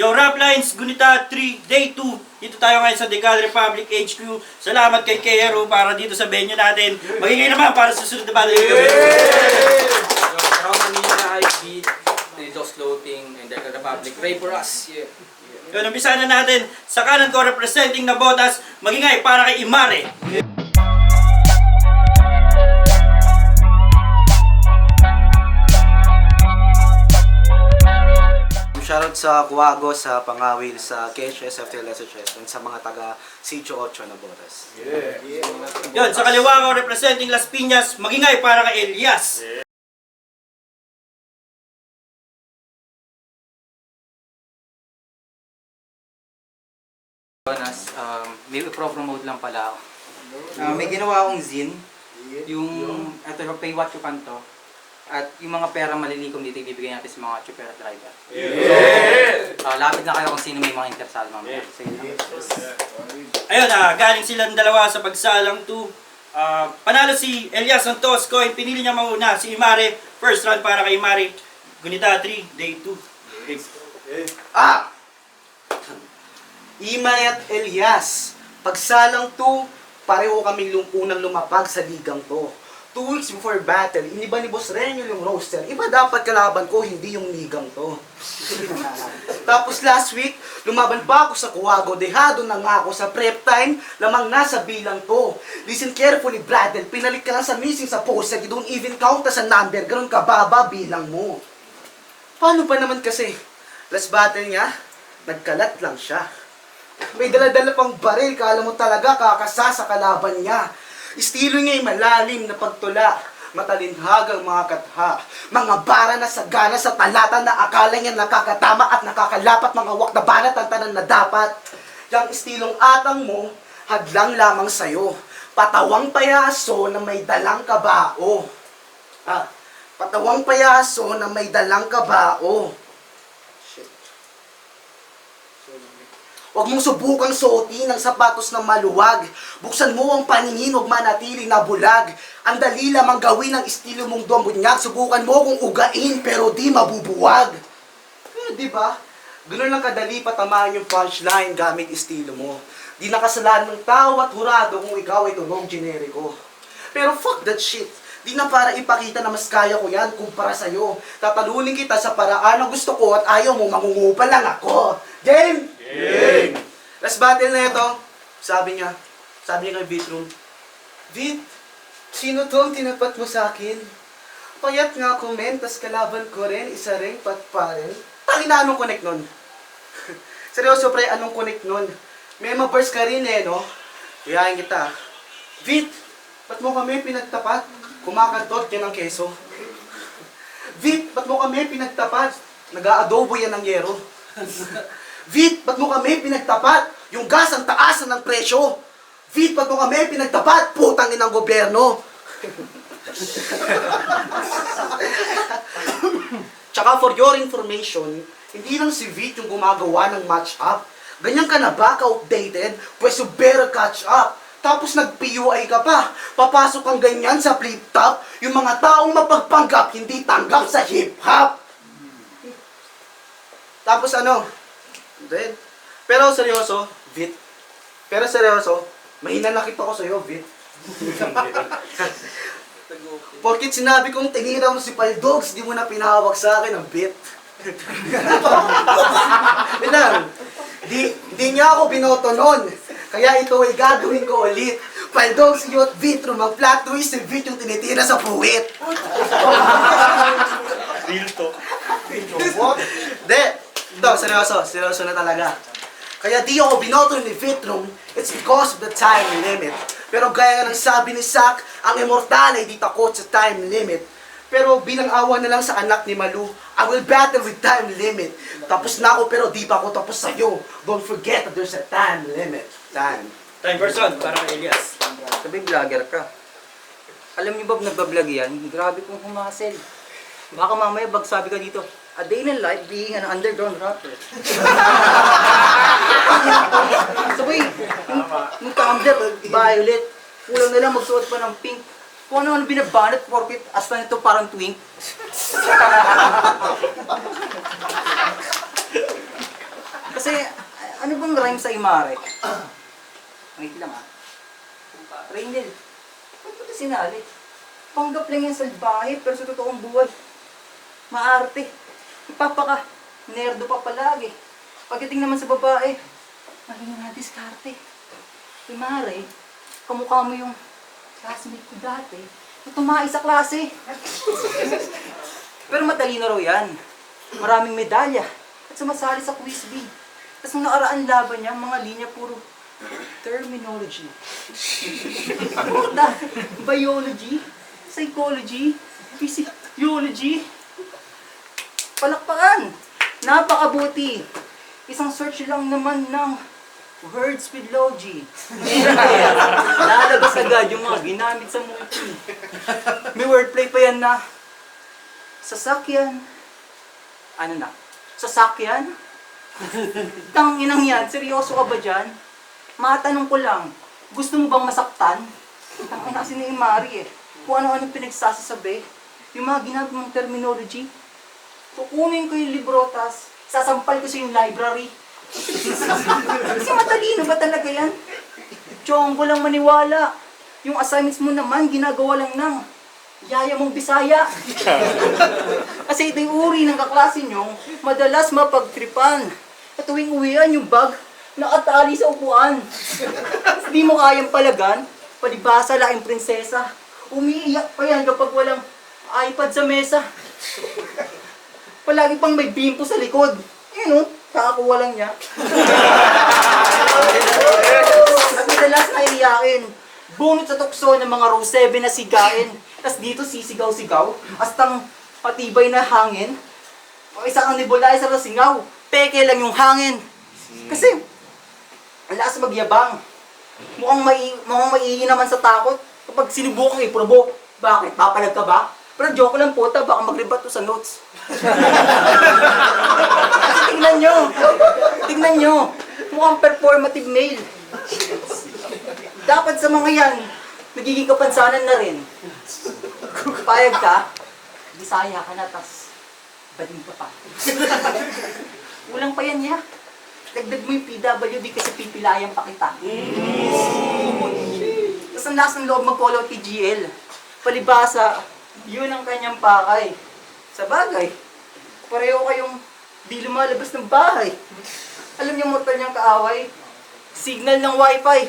Yo, Rap Lines, Gunita 3, Day 2. Dito tayo ngayon sa Decal Republic HQ. Salamat kay Kero para dito sa venue natin. Magiging naman para sa susunod na battle. From Manila, I beat Just Floating and Decal Republic. Pray for us. Yeah. Yun, umpisa na natin. Sa kanan ko, representing na Botas, magingay para kay Imare. Shoutout sa Kuwago, sa Pangawil, sa KHS, FTL, SHS, and sa mga taga Sitio 8 na Botas. Yun, sa kaliwa ko, representing Las Piñas, magingay para kay Elias. May pro-promote lang pala ako. May ginawa akong zine, yung ito yung Pay What You Can to. At yung mga pera malilikom dito, ibibigay natin sa mga chopper at driver. Lapit na kayo kung sino may mga interesado mamaya. Ayun, galing silang dalawa sa pagsalang 2. Panalo si Elias Santos Coin, pinili niya mauna si Imare. First round para kay Imare. Gunita 3, Day 2. Imare at Elias, pagsalang 2, pareho kami unang lumapag sa ligang to. 2 weeks before battle, iniba ni Boss Renyo yung roster. Iba dapat kalaban ko, hindi yung ligang to. Tapos last week, lumaban pa ako sa Kuwago. Dehado na nga ako sa prep time, lamang nasa bilang to. Listen carefully, Bradel. Pinalit ka lang sa missing sa poster. You don't even count as a number. Ganun kababa bilang mo. Paano pa naman kasi? Last battle niya, nagkalat lang siya. May dala-dala pang baril. Kala mo talaga kakasa sa kalaban niya. Estilo niya ay malalim na pagtula, matalinhagang mga katha, mga bara na sagana sa talata na akala niya nakakatama at nakakalapat, mga wak na banat ang tanan na dapat. Yang estilong atang mo, hadlang lamang sa'yo, patawang payaso na may dalang kabao. Patawang payaso na may dalang kabao. Huwag mong subukang suotin ang sapatos ng maluwag. Buksan mo ang paningin, huwag manatiling nabulag. Ang dali lamang gawin ang estilo mong dumabunyag. Subukan mo kung ugain pero di mabubuwag. Di ba? Ganun lang kadali patamaan yung punchline gamit estilo mo. Di nakasalanan ng tao at hurado kung ikaw ay tunog generiko. Pero fuck that shit. Di na para ipakita na mas kaya ko yan kumpara sa'yo. Tatalunin kita sa paraan na gusto ko at ayaw mo, mangungupa lang ako. Game! Game! Last battle na ito, sabi niya kay Vitroom, Vit, sino tong tinapat mo sa akin? Payat nga comment, tas kalaban ko rin, isa rin patparin. Tangina, anong connect nun? Seryoso pre, anong connect nun? May mabars ka rin no? Kuyain kita. Vit, ba't mo kami pinagtapat? Kumakantot yan ang keso. Vit, ba't mo kami pinagtapat? Nag-aadobo yan ng yero. Vit, ba't mo kami pinagtapat? Yung gas ang taasan ng presyo. Vit, ba't mo kami pinagtapat? Putang inang gobyerno. Tsaka for your information, hindi lang si Vit yung gumagawa ng match-up. Ganyan ka na ba ka-updated? Pwes you better catch up. Tapos nag-PUI ka pa. Papasok kang ganyan sa flip-top. Yung mga taong mapagpanggap, hindi tanggap sa hip-hop. Tapos ano? Then, pero seryoso, Vit. Pero seryoso, mahina nakita ko sa'yo, Vit. Porkit sinabi kong tinira mo si Paldogs, di mo na pinahawak sa akin ang Vit. Bilang, di niya ako binoto nun. Kaya ito ay gagawin ko ulit. Paldogs, iyo at Vitro, mag-plot twist si Vit yung tinitira sa puwit. Real to. De, ito, seryoso na talaga. Kaya di ako binoto ni Vitrum, it's because of the time limit. Pero gaya nga ng sabi ni Zack, ang immortal ay di takot sa time limit. Pero bilang awa na lang sa anak ni Malu, I will battle with time limit. Tapos na ako pero di pa ako tapos sa'yo. Don't forget that there's a time limit. Time person para kay Elias. Sabi, vlogger ka. Alam niyo ba nagbablog yan? Grabe kong humasel. Baka mamaya bagsabi ka dito, a day in life being an underground rapper. Sabay, yung tumbler, violet. Kulang na lang magsuot pa ng pink. Kung ano binabanat, porkit, hasta nito parang twink. Kasi, ano bang rhyme sa Imare? Wait lang ah. Rainel, ba't mo ito sinali? Panggap lang yan sa bahay, pero sa totoong buhay, maarte. Ipapaka, nerdo pa palagi. Pagdating naman sa babae, maling na diskarte. Imare, kamukha mo yung classmate ko dati na tumae sa klase. Pero matalino raw yan. Maraming medalya at sumasali sa quiz bee. Tapos nung nakaraan laban niya, mga linya puro terminology. Puta, biology, psychology, physiology. Palakpakan! Napakabuti! Isang search lang naman ng words with logi. Lalabas agad yung mga ginamit sa multi. May wordplay pa yan na sasakyan. Ano na? Sasakyan? Tanginang yan, seryoso ka ba dyan? Matanong ko lang, gusto mo bang masaktan? Ang kasi ni Imari eh. Kung ano-ano pinagsasasabi, yung mga ginamit mong terminology, kukunin ko yung libro, tas sasampal ko sa yung library. Kasi matalino ba talaga yan? Chong ko lang maniwala. Yung assignments mo naman, ginagawa lang ng yaya mong Bisaya. Kasi ito yung uri ng kaklase nyo, madalas mapagtripan. At tuwing uwian yung bag, nakatali sa upuan. Hindi mo kayang palagan, palibasa laing prinsesa. Umiiyak pa yan kapag walang iPad sa mesa. Palagi pang may bimpo sa likod. Yun o, kakakuha lang niya. At madalas naiiyakin. Bunot sa tukso ng mga row 7 na sigain. Tapos dito sisigaw-sigaw. Astang patibay na hangin. O isang nebulizer na singaw. Peke lang yung hangin. Kasi, ang lakas magyabang. Mukhang maiihi naman sa takot kapag sinubukang iprobo. Bakit? Papalag ka ba? Pero joke lang po, baka magribat to sa notes. Tingnan nyo. Mukhang performative male. Dapat sa mga yan, nagiging kapansanan na rin. Payag ka, Bisaya ka na, tas baling ka pa. Kulang pa yan niya. Dagdag mo yung PWD kasi pipilayan pa kita. Tapos ang last ng loob mag-call out kay GL. Palibasa, yun ang kanyang pakay. Sa bagay, pareho kayong di lumalabas ng bahay. Alam niyo mo niyang kaaway? Signal ng wifi.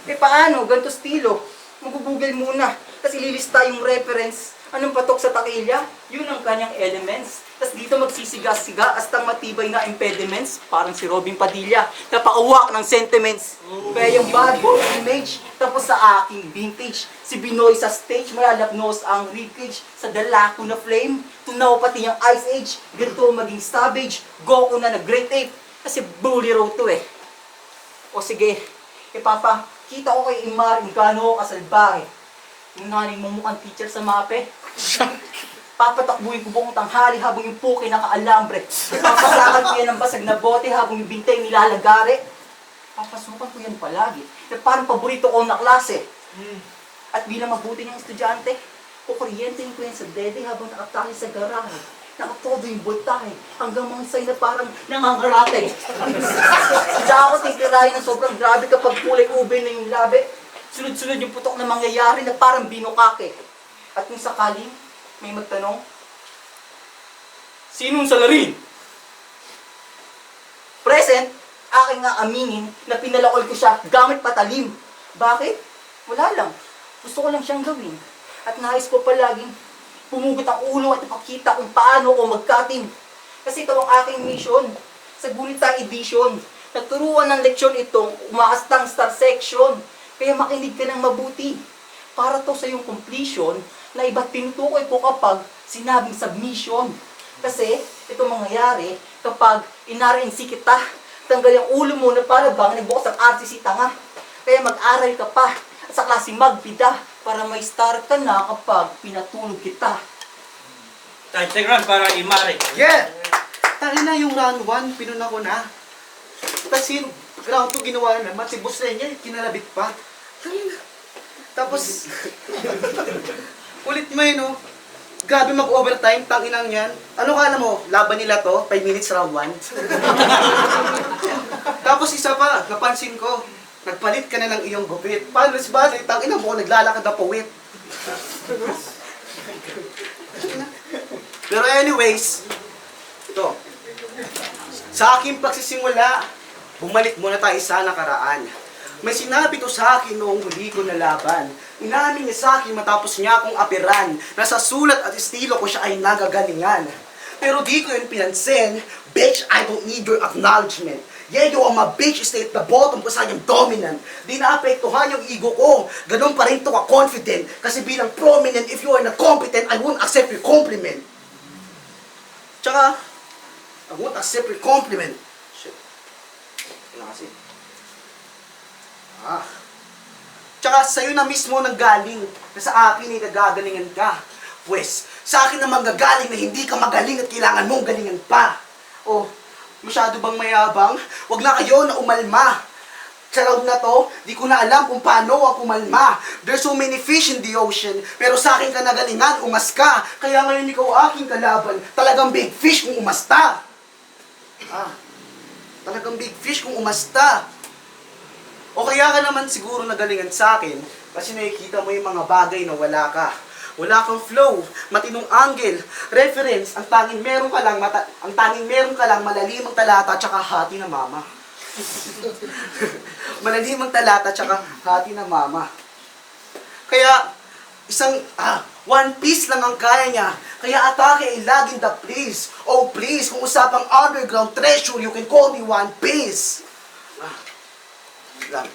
Eh paano? Ganto estilo. Mag-google muna. Tapos ililista yung reference. Anong patok sa takilya? Yun ang kanyang elements. Tapos dito magsisiga-siga hasta matibay na impediments. Parang si Robin Padilla. Napakawak ng sentiments. Kaya yung bad boy image. Tapos sa aking vintage. Si Binoy sa stage. Malalapnos ang ribcage. Sa dalako na flame. Tunaw pati yung Ice Age. Ganito maging savage. Goku na great ape. Kasi bully road to eh. O sige. Kita ko kay Imar kung gaano ako kasalbahe. Yung naning mo mukhang teacher sa mape. Papatakbuhin ko buong tanghali habang yung puke nakaalambre. Papasakan ko yan ng basag na bote habang yung bintay nilalagare. Papasukan ko yan palagi. Parang paborito ko na klase. At bilang mabuti niyang estudyante, kukuryentein ko yan sa dede habang nakatali sa garahe. Nakatodo yung voltahe hanggang mga sign na parang nangangarate. Hindi ako titirahin ng sobrang grabe kapag kulay ube na yung labi. Sunod-sunod yung putok na mangyayari na parang binukake. At kung sakaling may magtanong, sinong salarin? Present, aking nga aminin na pinalakol ko siya gamit patalim. Bakit? Wala lang. Gusto ko lang siyang gawin. At nais ko palaging pumugot ang ulo at ipakita kung paano ako magkatim. Kasi ito ang aking mission sa Gunita Edition. Nagturuan ng leksyon itong umaastang star section. Kaya makinig ka ng mabuti. Para to sa iyong completion na iba't tinutukoy ko kapag sinabing submission. Kasi ito mangyayari kapag in-RNC kita. Tanggal yung ulo mo na para bang nagbukas ang RCC tanga. Kaya mag-aral ka pa at sa klase magpida para may star ka na kapag pinatulog kita. Time check run para Imari. Yeah! Tali na yung round 1, pinuna ko na. Tapos yung round 2 ginawa na naman, si boss na niya, kinalabit pa. Tapos, ulit mo yun, oh. Grabe mag-overtime, tanginang yan. Ano kala mo, laban nila to, 5 minutes round 1? Tapos isa pa, napansin ko, nagpalit ka na ng iyong gupit. Paano ba, tanginang mo, naglalakad na puwit. Pero anyways, ito, sa aking pagsisimula, bumalik muna tayo sa nakaraan. May sinabi to sa akin noong huli ko na laban. Inamin niya sa akin matapos niya akong apiran na sa sulat at estilo ko siya ay nagagalingan. Pero di ko yun pinansin, bitch, I don't need your acknowledgement. Yeah, yo, I'm a bitch, stay at the bottom kasi I'm dominant. Di naapektuhan yung ego ko, ganun pa rin to ka-confident. Kasi bilang prominent, if you are not competent, I won't accept your compliment. Tsaka, I won't accept your compliment. Shit. Ano kasi? Tsaka sa'yo na mismo nanggaling na sa akin ay nagagalingan ka. Pwes, sa akin naman gagaling na hindi ka magaling at kailangan mong galingan pa. Oh, masyado bang mayabang? Huwag na kayo na umalma. Sa round na to, di ko na alam kung paano ako umalma. There's so many fish in the ocean, pero sa akin ka nagalingan, umas ka. Kaya ngayon ikaw aking kalaban, talagang big fish kung umasta. Talagang big fish kung umasta. O kaya ka naman siguro nagalingan sa akin kasi nakikita mo yung mga bagay na wala ka. Wala kang flow, matinong angle, reference, ang tanging meron ka lang malalimang talata tsaka hati na mama. Malalimang talata tsaka hati na mama. Kaya one piece lang ang kaya niya. Kaya atake ay laging the please. Oh please, kung usapang underground treasure, you can call me One Piece. Lang.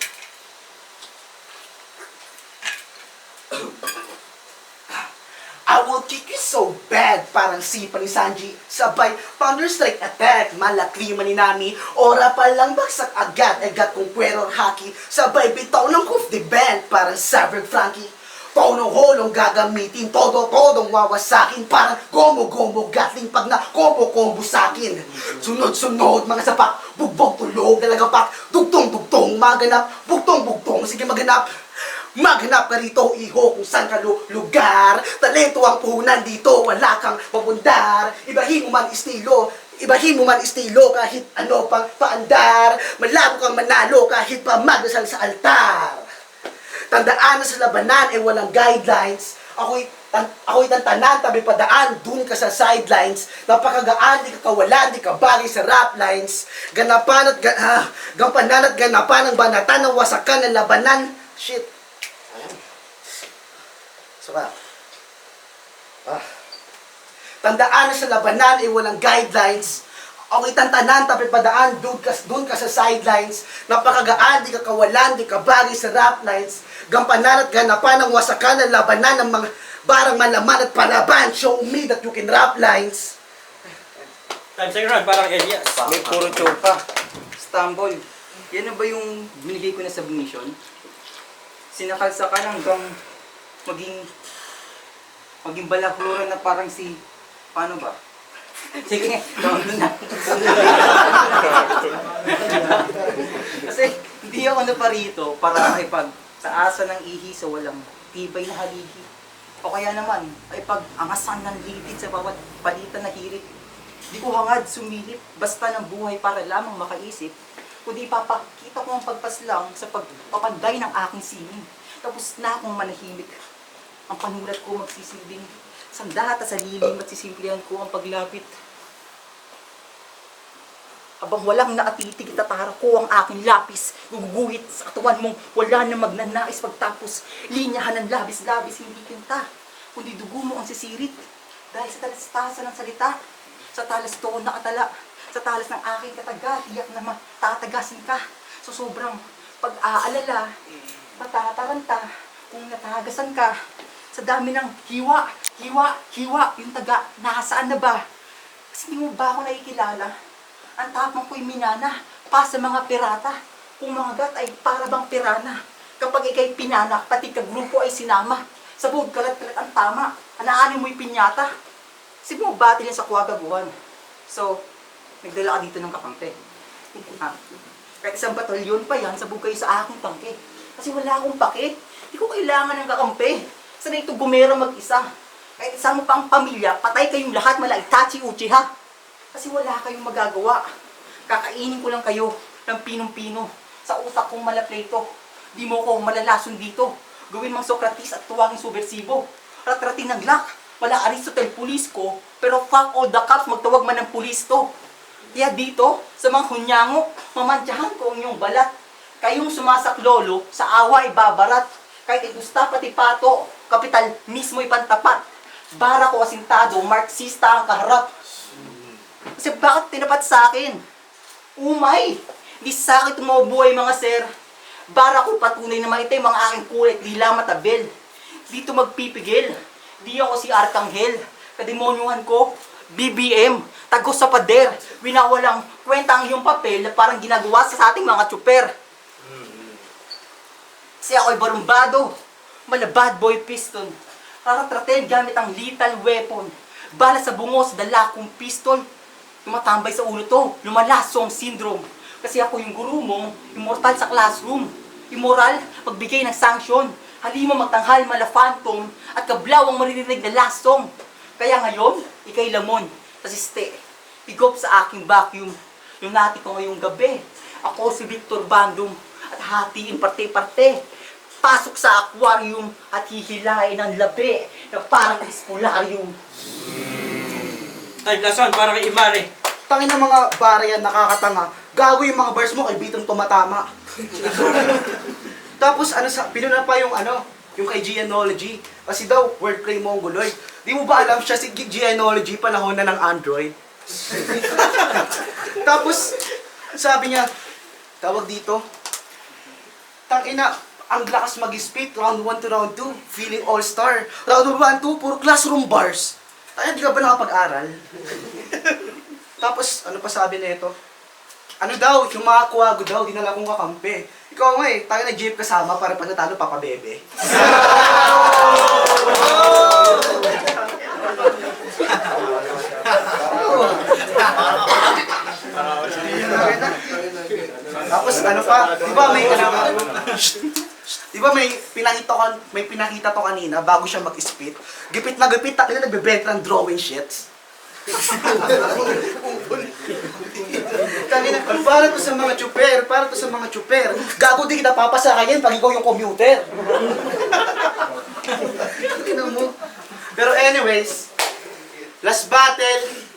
I will kick you so bad, parang sipa ni Sanji. Sabay, Thunderstrike attack, malaklima ni Nami. Ora pa lang bagsak agad kong kwero haki. Sabay, bitaw ng Kuf the Band, parang Saberg Frankie. Tonong holong gagamitin, todo-todong wawasakin. Parang gomo-gomo gatling pag na kombo-kombo sakin. Sunod-sunod mga sapak, bugbog tulog nalagapak. Dugtong-dugtong maganap, bugtong-bugtong sige maganap. Maghanap ka rito, iho, kung saan ka lugar. Talento ang puhunan dito, wala kang mabundar. Ibahin mo man estilo kahit ano pang paandar. Malabo kang manalo kahit pa magdasal sa altar. Tandaan na sa labanan ay walang guidelines. Ako'y tantanan, tabi padaan, dun ka sa sidelines. Napakagaan, di ka kawalan, di ka bagay sa rap lines. Gampanan at ganapan ang banatan ng wasakan ng labanan. Shit. Ayan. Saka. Tandaan na sa labanan ay walang guidelines. Ako'y tantanan, tabi padaan, dun ka sa sidelines. Napakagaan, di ka kawalan, di ka bagay sa rap lines. Gampanan at ganapan ng wasakan ng labanan ng mga barang malaman at palaban. Show me that you can rap lines. Time second round, parang Elias. May puro choka. Stumble. Yan na ba yung binigay ko na submission? Sinakalsa ka hanggang maging balakluran na parang si... Paano ba? Sige, tawag doon na. Kasi hindi ako naparito para makipag sa asa ng ihi sa walang tibay na haligi. O kaya naman, ay pag-angasan ng litid sa bawat palitan na hirit. Di ko hangad sumilip basta ng buhay para lamang makaisip, kundi papakita ko ang pagpaslang sa pagpapanday ng aking sining. Tapos na akong manahimik. Ang panulat ko magsisilbing sandata sa lilim at sisimplihan ko ang paglapit. Abang walang naatitig, tatara ko ang aking lapis. Guguguhit sa katawan mong wala na magnanais pagtapos. Linyahan ng labis-labis, hindi pinta, kundi dugo mo ang sisirit. Dahil sa talastasan ng salita, sa talas toon na katala, sa talas ng aking kataga, tiyak na matatagasin ka. So sobrang pag-aalala, matataranta kung natagasan ka. Sa dami ng hiwa, yung taga, nasaan na ba? Kasi hindi mo ba ako nakikilala? Ang tapang ko'y minana, pa sa mga pirata. Kung mga gat ay para bang pirana. Kapag ikay pinana, pati kagrupo ay sinama. Sa bud kalat-kalat ang tama, anaanin mo'y pinyata. Sige mo batil yan sa kuwagaguhan. So, nagdala ka dito ng kakampi. Kahit isang batalyon pa yan, sabog kayo sa aking tangke. Kasi wala akong pake. Di ko kailangan ng kakampi. Sanay ito gumera mag-isa. Kahit isang mo pang pamilya, patay kayong lahat, mala itachi-uchi ha. Kasi wala kayong magagawa. Kakainin ko lang kayo ng pinong-pino sa utak kong malapleto. Di mo ko malalason dito. Gawin mang Socrates at tuwagin subversibo. Ratratin ng lock. Wala Aristotle pulis ko, pero fuck all the cops, magtawag man ng pulis to. Kaya dito, sa mga hunyango, mamantyahan ko ang iyong balat. Kayong sumasaklolo, sa awa ibabarat. Kahit igusta pati pato, kapital mismo ipantapat. Bara ko asintado, marxista ang kaharap. Kasi bakit tinapat sa akin? Umay! Di sa akin tumubuhay mga sir. Bara ko patunay na maitay mga aking kulit, di lang matabel. Dito magpipigil. Di ako si Arkanghel. Kademonyuhan ko, BBM, tagos sa pader. Winawalang kwenta ang iyong papel na parang ginagawa sa ating mga tsuper. Kasi ako'y barumbado, mala bad boy piston. Raratratin gamit ang lethal weapon. Bala sa bungos, dala kong pistol. Tumatambay sa ulo to, lumalasong syndrome. Kasi ako yung guru mo, immortal sa classroom. Immoral, pagbigay ng sanction. Halima magtanghal, mala phantom. At kablaw ang maririnig na last song. Kaya ngayon, ikay lamon. Tasiste, igop sa aking vacuum. Yung nati ko ngayong gabi. Ako si Victor Bandung. At hatiin parte-parte. Pasok sa aquarium at hihilain ang labi na parang espolarium. Tay, lason para kay Imare. Tangin ng mga bara yan, nakakatanga. Gago yung mga bars mo, kay Bitong tumatama. Tapos pinuna pa yung yung kay Genealogy. Kasi daw, wordplay mongoloid. Di mo ba alam siya si Genealogy panahon na ng Android? Tapos, sabi niya, tawag dito, tangina, ang lakas mag-spit, round 1 to round 2, feeling all-star. Round 1 2, puro classroom bars. Tayo, di ka ba nakapag-aral? Tapos, ano pa sabi na ito? Ano daw, yung mga kuwago daw, dinala kong kakampi. Ikaw nga tayo na-jeep kasama para pag natalo, papabebe. Tapos ano pa, di ba may pinakita to kanina bago siya mag-spit. Gipit na gipit, nagbe-bent ng drawing sheets. Tangina, para to sa mga tsuper, Gago di kita papasakayin pag ikaw yung commuter. Tingnan mo. Pero anyways, last battle,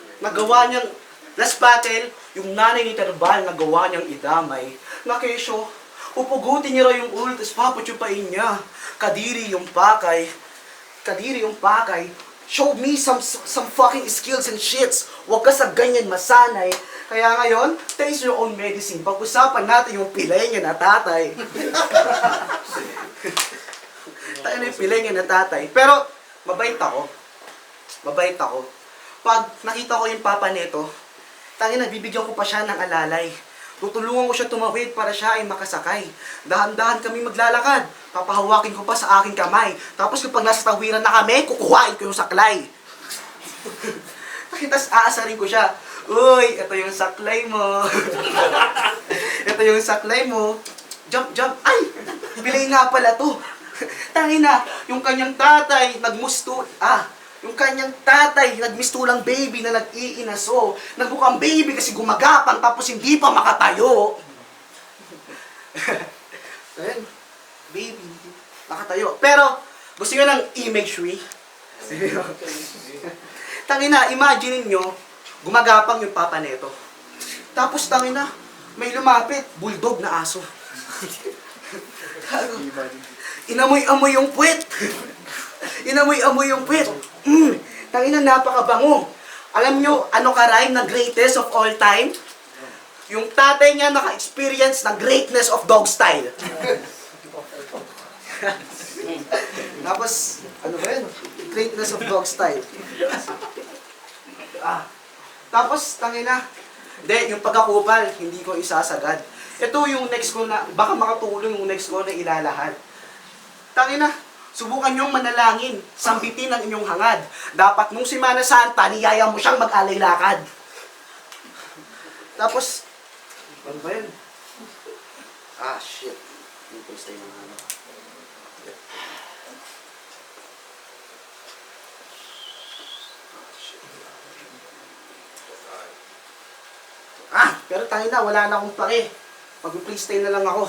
yung nanay ni Terbal nagawa niyang idamay. Na kesyo, upugutin niya raw yung ulo, tapos papatsupain niya. Kadiri yung pakay. Show me some fucking skills and shits. Huwag ka sa ganyan masanay. Kaya ngayon, taste your own medicine. Pag-usapan natin yung pilay niya na tatay. Tayo na yung pilay niya na tatay. Pero, mabait ako. Pag nakita ko yung papa nito, tangina, bibigyan ko pa siya ng alalay. Tutulungan ko siya tumawid para siya ay makasakay. Dahan-dahan kami maglalakad. Papahawakin ko pa sa aking kamay. Tapos kapag nasa tawiran na kami, kukuhain ko yung saklay. Tapos aasarin ko siya. Uy, ito yung saklay mo. Jump. Ay! Pilay nga pala to. Tangina, yung kanyang tatay nagmistulang baby na nag-iinaso. Nagmukhang baby kasi gumagapang tapos hindi pa makatayo. Ayun, baby, nakatayo. Pero, gusto nyo ng imagery? Tangina, imagine nyo, gumagapang yung papa neto. Tapos tangina, may lumapit, bulldog na aso. Inamoy-amoy yung puwet. Tangina, napakabango. Alam nyo, ano ka-rhyme na greatest of all time? Yung tatay niya naka-experience ng greatness of dog style. Tapos, ano ba yun? Greatness of dog style. Tapos, tangina, yung pagkakupal, hindi ko isasagad. Ito yung next ko na, baka makatulong yung next ko na ilalahad. Tangina, subukan niyong manalangin, sambitin ang inyong hangad. Dapat nung Semana Santa, niyaya mo siyang mag-alay-lakad. Tapos, ano ba yun? Shit. Hindi ko stay ng ano. Pero tangina, wala na akong pake. Mag-freestyle na lang ako.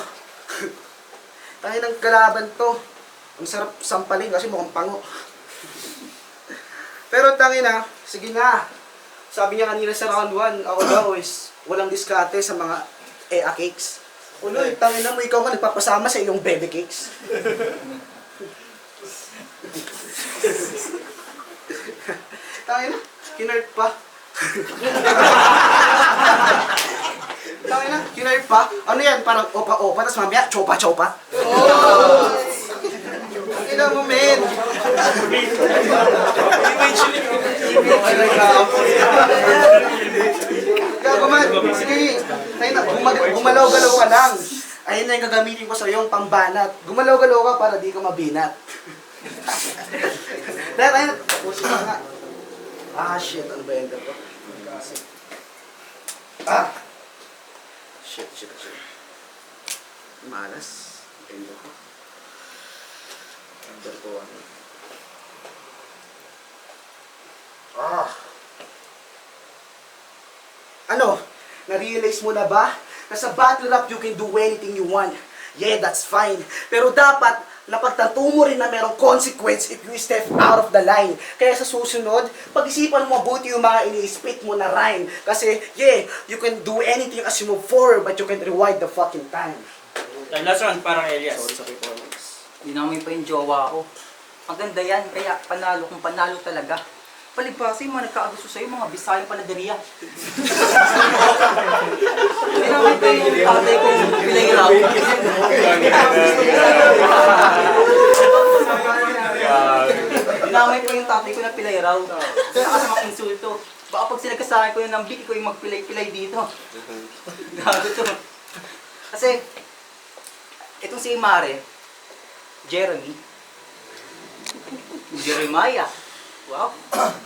Tangina ng kalaban to. Ang sarap sampalin kasi mukhang pango. Pero tangina, sige nga. Sabi niya kanina sa round 1, ako daw is walang diskarte sa mga EA cakes. Uloy, tangina mo, ikaw nga nagpapasama sa iyong bebe cakes. Tangina, kinert pa. Tangina, kinert pa. Ano yan, parang opa-opa, tapos mamaya, chopa-chopa. Tangina mo, men. Gago man, sige. Tangina, gumalaw-galaw ka lang. Ayun na yung gagamitin ko sa iyong pambanat. Gumalaw-galaw ka para di ka mabinat. Dahil ayun, tapusin ka nga. Shit, ano ba yung ender ko? Shit. Malas. Ender ko. Ender ko, ano? Ano? Na-realize mo na ba? Na sa battle rap, you can do anything you want. Yeah, that's fine. Pero dapat, napagtanto mo rin na merong consequence if you step out of the line. Kaya sa susunod, pag-isipan mo mabuti yung mga ini-spit mo na rhyme. Kasi, yeah, you can do anything as you move forward, but you can rewind the fucking time. Last round para kay Elias. Sorry sa performance. Dinamay pa yung jowa ko. Maganda yan, kaya panalo kung panalo talaga. Palibhasa yung mga nagkaagusto sa'yo, mga Bisayang Panaderia. Dinamay pa yung tatay kong Pilayraw. Dinamay pa yung tatay ko na Pilayraw. Nakasamang insulto. Baka pag sinagkasakin ko yung nambik, ko yung magpilay-pilay dito. Gago to. Kasi, itong si Mare, Jeremiah. Wow.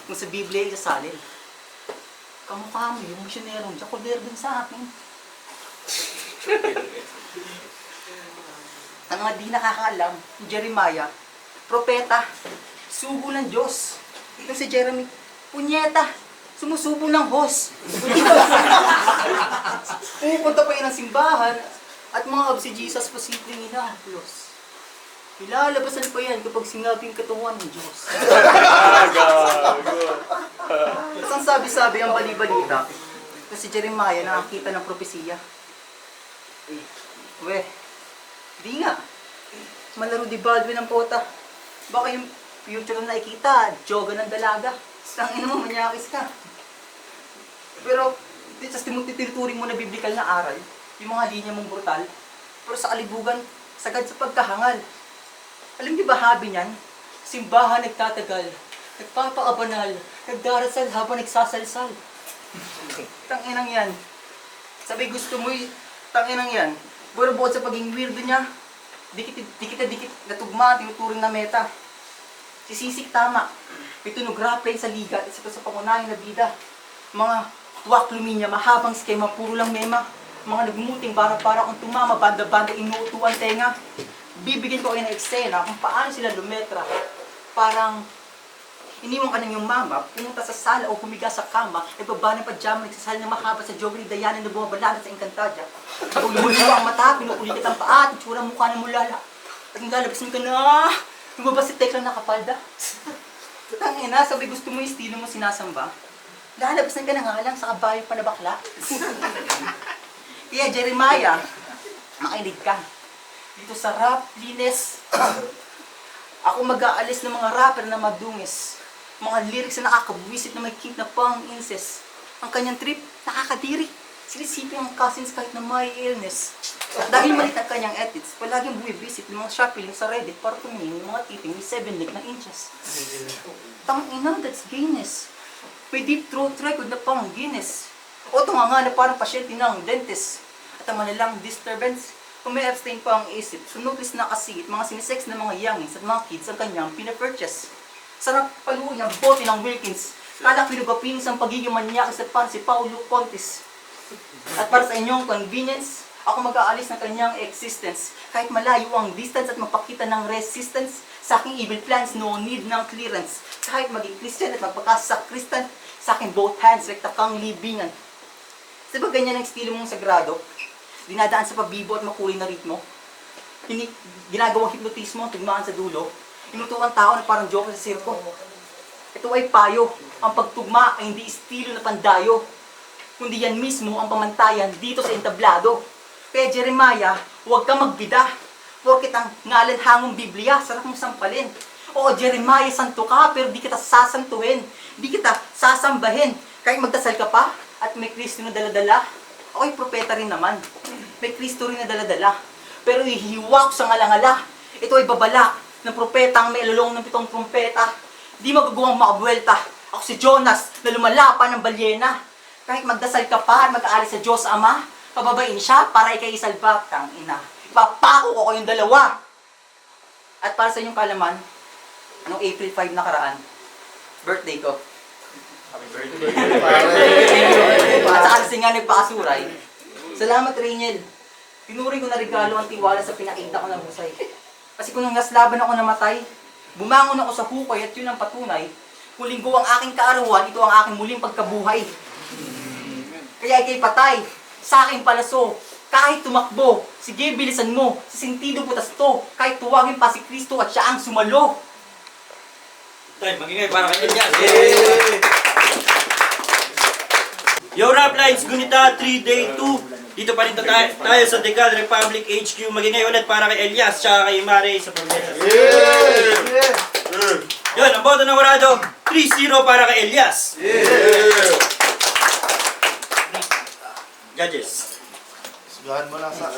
Kung sa Biblia ay sasalin. Kamukha mo yung misyonerong Jacober din sa akin. Ang mga di nakakaalam, yung Jeremiah, propeta, subo ng Diyos. Ito si Jeremy, punyeta, sumusubo ng hos. Pupunta pa yun ng simbahan at mga si Jesus posibleng inahaplos. Ilalabasan pa yan kapag sinabing katawan ng Diyos. Tapos ang sabi-sabi ang bali-balita, kasi si Jeremiah nakakita ng propesiya. Di nga. Malaro di Baldwin ng pota. Baka yung future na nakikita, joga ng dalaga. Tangina mo, manyakis ka. Pero, tinuturing mo na biblikal na aral, yung mga linya mong brutal, pero sa kalibugan, sagad sa pagkahangal. Alam niyo ba habi niyan? Simbahan nagtatagal, nagpapaabanal, nagdarasal habang nagsasalsal. Tanginang yan. Sabi gusto mo tanginang yan. Pero bukod sa paging weirdo niya, dikit na tugma, tinuturing na meta. Si Sisik tama. May tunog rap line sa liga at sa pangunahing na bida. Mga tuwak luminya, mahabang skema, puro lang mema. Mga nagmuting para kung tumama, banda-banda, inuutuan tenga. Bibigyan ko kayo ng eksena kung paano sila lumetra. Parang iniwan ka ng iyong mama, pumunta sa sala o humiga sa kama, nagbaba ng pajama, nagsasali ng mahaba sa jogging ni Diana na bumabalada sa Encantadia. Pagulmulo ang mata, pinukulikat ang paa, at itsura mukha ng mulala. At naglalabas ka na, lumabas si Tekla nakapalda. Tangina, sabi gusto mo yung estilo mo sinasamba. Lalabasan ka na nga lang sa kabayo pa na bakla. Kaya Jeremiah, makinig ka. Dito sa rap, linis. Ako mag-aalis ng mga rapper na madungis. Mga lyrics na nakakabuwisit na may kink na pang incest. Ang kanyang trip, nakakadiri. Sinisipin ang cousins kahit na may illness. Dahil malit ang kanyang edits, palaging buwibisit ng mga shopping sa Reddit para tumingin ng mga tipping may 7 leg na inches. Tangina, that's gayness. May deep throat record na pang Guinness. O tunganga na parang pasyente ng dentist. At ang malalang disturbance, kung may abstain pa ang isip, so notice na kasi mga sinisex na mga youngins at mga kids ang kanyang pinapurchase. Sarap paluin ang bote ng Wilkins. Kala pinugapinis ang pagiging manyakis at parang si Paulo Pontis. At para sa inyong convenience, ako mag-aalis ng kanyang existence. Kahit malayo ang distance at mapakita ng resistance, sa aking evil plans, no need ng clearance. Kahit maging Christian at magpakasakristan, sa aking both hands, rekta kang libingan. Di ba ganyan ang estilo mong sagrado? Dinadaan sa pabibo at makulay na ritmo? Ginagawang hipnotismo, tugmaan sa dulo? Inutukan tao na parang joke sa sirko? Ito ay payo. Ang pagtugma ay hindi estilo na pandayo, kundi yan mismo ang pamantayan dito sa entablado. Kaya Jeremiah, huwag kang magbida, porket ang ngalan hangong Biblia, sarap mong sampalin. Oo, Jeremiah, santo ka, pero di kita sasantuhin, di kita sasambahin. Kahit magdasal ka pa, at may Kristo na daladala. Ako'y propeta rin naman, may Kristo rin na daladala. Pero ihiwa ko sa ngalangala. Ito ay babala ng propetang may alulong ng 7 trumpeta. Di magagawang makabuelta. Ako si Jonas na lumalapan ng balyena. Kahit magdasal ka pa at mag-aalis sa Diyos Ama, pababain siya para ikay isalba. Tang ina, ipapako ko kayong dalawa. At para sa inyong kalaman, anong April 5 nakaraan? Birthday ko. At sa kasi nga nagpakasuray, salamat Rainiel. Tinuring ko na regalo ang tiwala sa pinakita ko ng husay. Kasi kung nang naslaban ako namatay, bumangon ako sa hukay at yun ang patunay. Kung linggo ang aking kaarawan, ito ang aking muling pagkabuhay. Kaya ikay patay, sa aking palaso, kahit tumakbo, sige bilisan mo, sa sentido butas to, kahit tuwagin pa si Kristo at siya ang sumalo. Tay, magingay para kay Elias. Yo, Rap Lines, Gunita 3 Day 2. Dito pa rin tayo sa Decal Republic HQ. Magingay ulit para kay Elias tsaka kay Mare sa Promesas. Yun, ang boto ng Warado, 3-0 para kay Elias. Judges. Sugahan mo lang sa...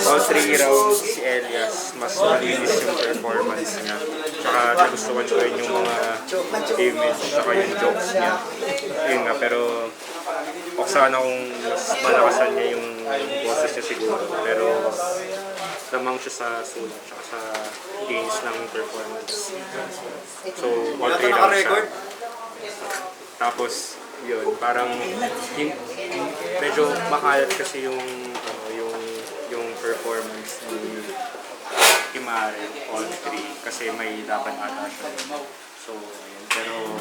All 3 rounds si Elias, mas malinis yung performance niya. Tsaka nagustuhan ko rin yung mga image, tsaka yung jokes niya. Yun nga, pero sana kung mas malakasan niya yung boses niya siguro. Pero lamang siya sa sulat, tsaka sa gains ng performance. So, all 3 rounds siya. Tapos, yun, parang medyo makalat kasi yung performance ni Imare, all 3, kasi may laban ata siya. So, ayun. Pero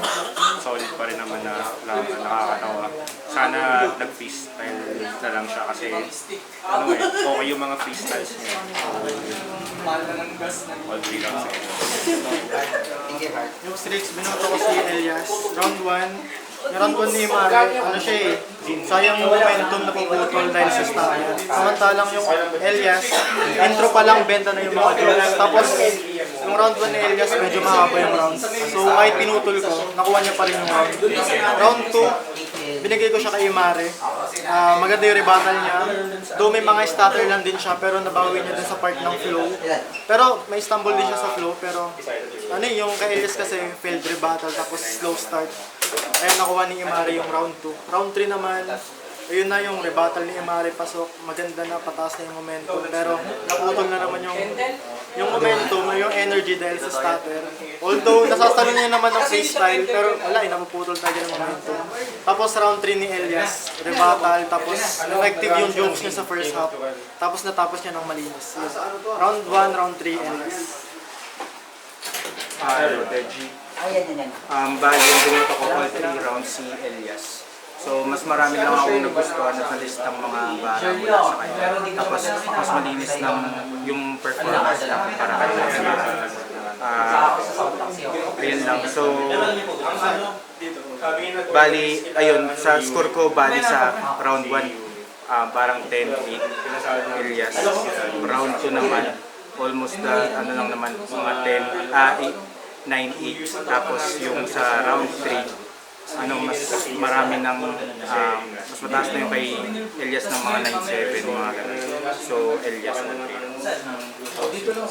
solid pa rin naman na nakakatawa. Sana nag-freestyle na lang siya kasi okay yung mga freestyles niya. All 3 lang siya. Yung streaks, binoto ko si Elias. Round 1. Yung round 1 ni Mare, ano siya eh, sayang yung momentum na puputol dahil sa style. Samantalang yung Elias, intro pa lang, benta na yung mga jokes. Tapos, yung round 1 ni Elias, medyo mahaba yung round. So, kahit pinutol ko, nakuha niya pa rin yung round. Round 2, binigay ko siya kay Mare. Maganda yung rebuttal niya. Though may mga stutter lang din siya, pero nabawi niya din sa part ng flow. Pero may stumble din siya sa flow, pero ano yung kay Elias kasi failed rebuttal tapos slow start. Kaya nakuha ni Imare yung round 2. Round 3 naman, ayun na yung rebuttal ni Imare, pasok. Maganda na, pataas na yung momentum. Pero naputol na naman yung momentum, yung energy dahil sa stutter. Although nasasalo niya naman ng freestyle, pero wala, napuputol tayo ng momentum. Tapos round 3 ni Elias, rebuttal, tapos effective yung jokes niya sa first half. Tapos natapos niya ng malinis. Round 1, round 3, Elias. Deji. Ayan. Bali yung binoto ko all 3 rounds si Elias. So, mas marami lang akong nagustuhan at nalistang mga bara mula sa kanya. Tapos, mas malinis lang yung performance lang para kay Elias. Ayun lang. So, bali, ayun, sa score ko, bali sa round 1, parang 10-8 Elias. Round 2 naman, almost ano lang naman, mga 9-8. Tapos yung sa round 3, mas marami ng, mas mataas na yung kay Elias ng mga 9-7, mga ganun. So, Elias na 3.